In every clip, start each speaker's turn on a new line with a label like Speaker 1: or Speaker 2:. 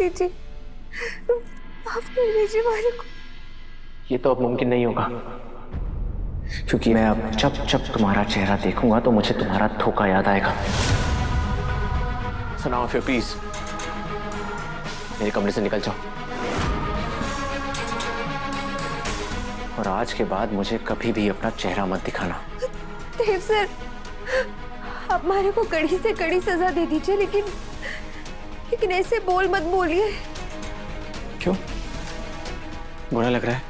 Speaker 1: दीजिए, माफ कर दीजिए मारे को।
Speaker 2: ये तो अब मुमकिन नहीं होगा, क्योंकि मैं अब जब जब तुम्हारा चेहरा देखूंगा तो मुझे तुम्हारा धोखा याद आएगा। So now if you please, मेरे कमरे से निकल जाओ, और आज के बाद मुझे कभी भी अपना चेहरा मत दिखाना।
Speaker 1: देव सर, आप मारे को कड़ी से कड़ी सजा दे दीजिए, लेकिन ऐसे बोल मत बोलिए।
Speaker 2: क्यों? बुरा लग रहा है?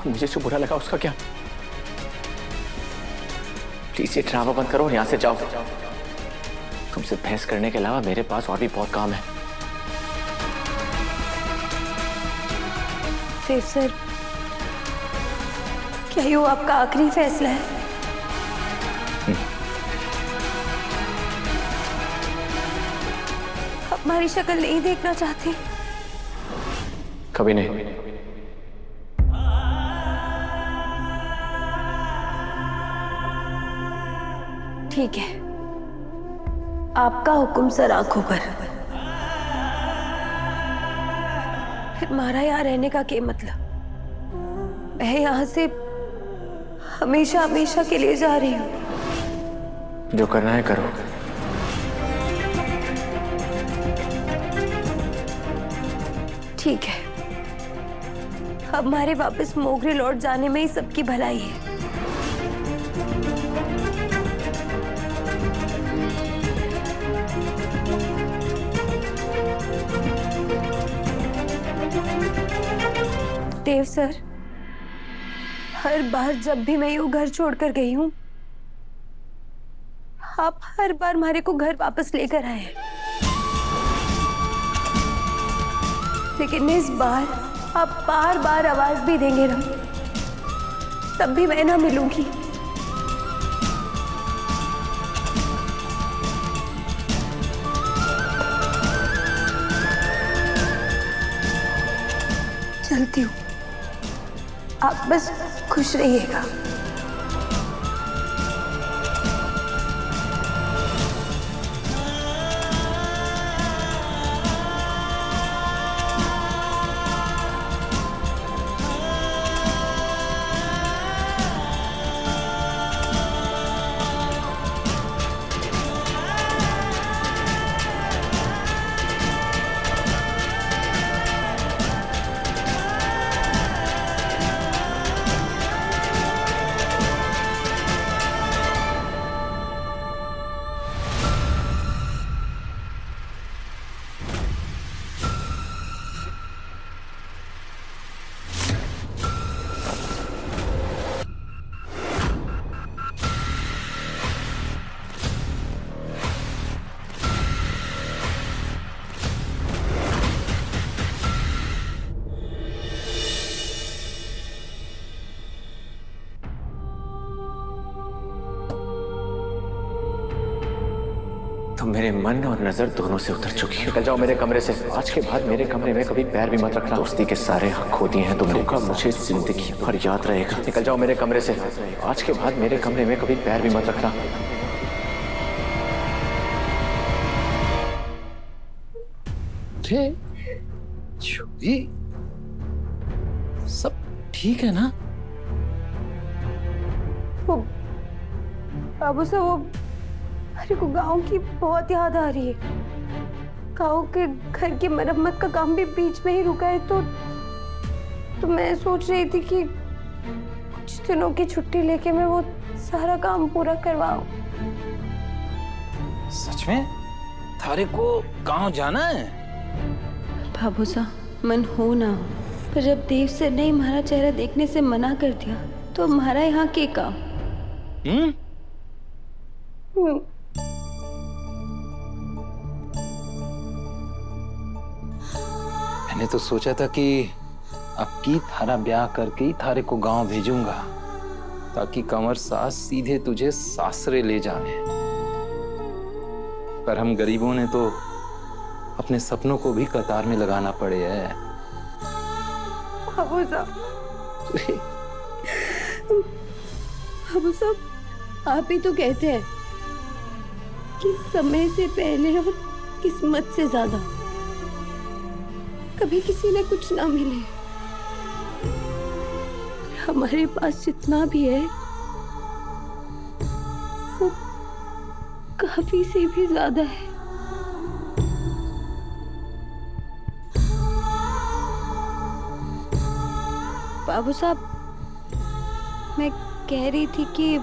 Speaker 2: मुझे जो बुरा लगा उसका क्या? प्लीज ये ड्रामा बंद करो और यहां से जाओ। तुमसे बहस करने के अलावा मेरे पास और भी बहुत काम है।
Speaker 1: देव सर, क्या ये आपका आखिरी फैसला है? आप हमारी शक्ल नहीं देखना चाहते?
Speaker 2: कभी नहीं।
Speaker 1: ठीक है, आपका हुक्म सर आंखों पर। फिर हमारा यहाँ रहने का क्या मतलब? मैं यहाँ से हमेशा हमेशा के लिए जा रही हूँ।
Speaker 2: जो करना है करो।
Speaker 1: ठीक है, अब हमारे वापस मोगरे लौट जाने में ही सबकी भलाई है। देव सर, हर बार जब भी मैं यूं घर छोड़कर गई हूं, आप हर बार हमारे को घर वापस लेकर आए हैं, लेकिन इस बार आप बार बार आवाज भी देंगे ना, तब भी मैं ना मिलूंगी। चलती हूँ, आप बस खुश रहिएगा।
Speaker 2: तुम मेरे मन और नजर दोनों से उतर चुकी हो। निकल जाओ मेरे कमरे से। आज के बाद मेरे कमरे में कभी पैर भी मत रखना। दोस्ती के सारे हक खो दिए हैं तुमने, का मुझे जिंदगी भर याद रहेगा। निकल जाओ मेरे कमरे से। आज के बाद मेरे कमरे में कभी पैर भी मत रखना।
Speaker 3: छुई, सब ठीक है ना?
Speaker 1: बाबू साहब, वो अरे को गांव की बहुत याद आ रही है। गांव के घर की मरम्मत का काम भी बीच में ही रुका है, तो मैं सोच रही थी कि कुछ दिनों की छुट्टी लेके मैं वो सारा काम पूरा करवाऊं।
Speaker 3: सच में? थारे को गांव जाना है?
Speaker 1: बाबू साहब, मन हो ना हो, पर जब देव सर ने हमारा चेहरा देखने से मना कर दिया, तो हमारा यहाँ के काम।
Speaker 3: मैंने तो सोचा था कि अब की थारा ब्याह करके ही थारे को गांव भेजूंगा, ताकि कंवर सास सीधे तुझे सासरे ले जाए। पर हम गरीबों ने तो अपने सपनों को भी कतार में लगाना पड़े है।
Speaker 1: बाबू साहब, बाबू साहब, आप ही तो कहते हैं कि समय से पहले और किस्मत से ज्यादा। कभी किसी ने कुछ ना मिले। हमारे पास जितना भी है वो काफी से भी ज्यादा है। बाबू साहब, मैं कह रही थी कि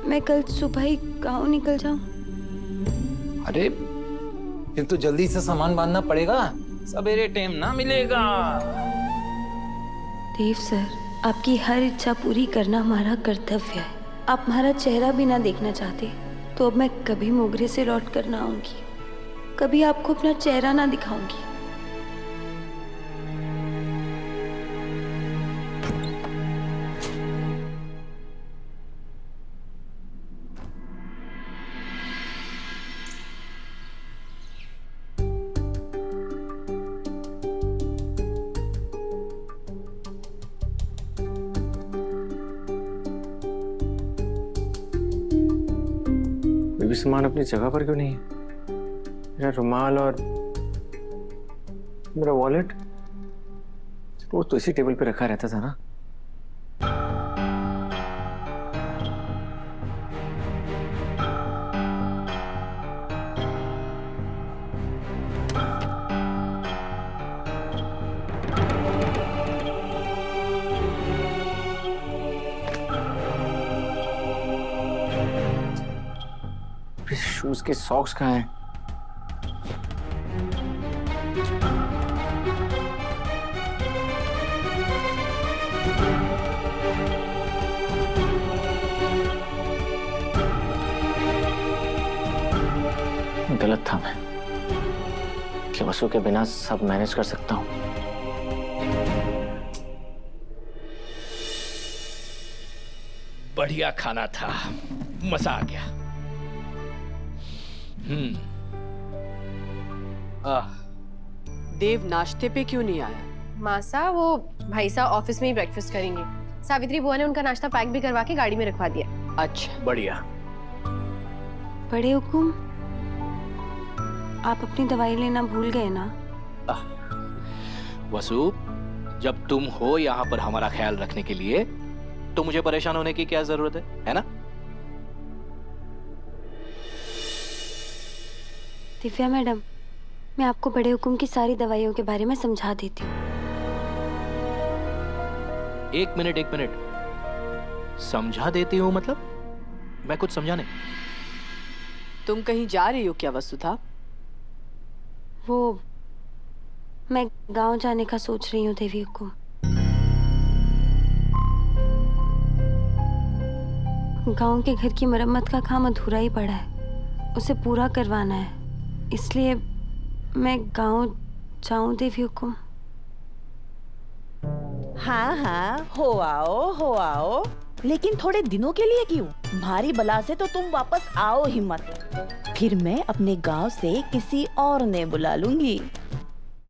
Speaker 1: मैं कल सुबह ही गाँव निकल जाऊं।
Speaker 3: अरे फिर तो जल्दी से सामान बांधना पड़ेगा, सवेरे टाइम ना मिलेगा।
Speaker 1: देव सर, आपकी हर इच्छा पूरी करना हमारा कर्तव्य है। आप हमारा चेहरा भी ना देखना चाहते तो अब मैं कभी मोगरे से लौट कर ना आऊंगी, कभी आपको अपना चेहरा ना दिखाऊंगी।
Speaker 2: भी सामान अपनी जगह पर क्यों नहीं है? मेरा रुमाल और मेरा वॉलेट वो तो इसी टेबल पे रखा रहता था ना। शूज के सॉक्स कहाँ हैं? गलत था मैं कि वसु के बिना सब मैनेज कर सकता हूं।
Speaker 4: बढ़िया खाना था, मजा आ गया।
Speaker 5: देव नाश्ते पे क्यों नहीं आया?
Speaker 6: मासा, वो भाई साहब ऑफिस में ही ब्रेकफास्ट करेंगे। सावित्री बुआ ने उनका नाश्ता पैक भी करवा के गाड़ी में रखवा दिया।
Speaker 5: अच्छा,
Speaker 4: बढ़िया।
Speaker 1: बड़े हुकुम, आप अपनी दवाई लेना भूल गए ना?
Speaker 4: वसु, जब तुम हो यहाँ पर हमारा ख्याल रखने के लिए तो मुझे परेशान होने की क्या जरूरत है ना?
Speaker 1: दिव्या मैडम, मैं आपको बड़े हुकुम की सारी दवाइयों के बारे में समझा देती हूँ।
Speaker 4: एक मिनट, समझा देती हूँ मतलब? मैं कुछ समझा नहीं।
Speaker 5: तुम कहीं जा रही हो क्या वसुधा?
Speaker 1: वो मैं गांव जाने का सोच रही हूँ देवी हुकुम। गांव के घर की मरम्मत का काम अधूरा ही पड़ा है, उसे पूरा करवाना है, इसलिए मैं गांव जाऊं देवी हुकुम।
Speaker 7: हाँ, हो आओ, लेकिन थोड़े दिनों के लिए क्यों? भारी बला से तो तुम वापस आओ ही मत, फिर मैं अपने गांव से किसी और ने बुला लूंगी।